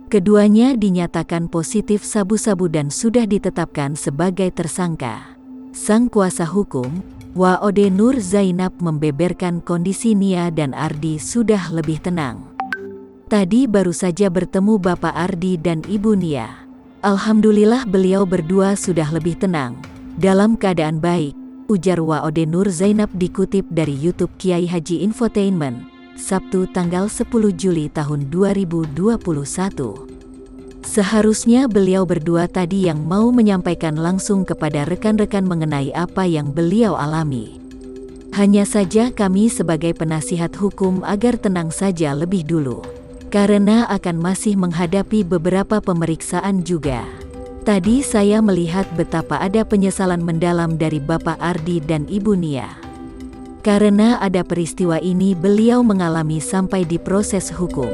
Keduanya dinyatakan positif sabu-sabu dan sudah ditetapkan sebagai tersangka. Sang kuasa hukum, Waode Nur Zainab, membeberkan kondisi Nia dan Ardi sudah lebih tenang. Tadi baru saja bertemu Bapak Ardi dan Ibu Nia. Alhamdulillah beliau berdua sudah lebih tenang, dalam keadaan baik, ujar Waode Nur Zainab dikutip dari YouTube Kiai Haji Infotainment, Sabtu tanggal 10 Juli tahun 2021. Seharusnya beliau berdua tadi yang mau menyampaikan langsung kepada rekan-rekan mengenai apa yang beliau alami. Hanya saja kami sebagai penasihat hukum agar tenang saja lebih dulu, karena akan masih menghadapi beberapa pemeriksaan juga. Tadi saya melihat betapa ada penyesalan mendalam dari Bapak Ardi dan Ibu Nia. Karena ada peristiwa ini beliau mengalami sampai di proses hukum.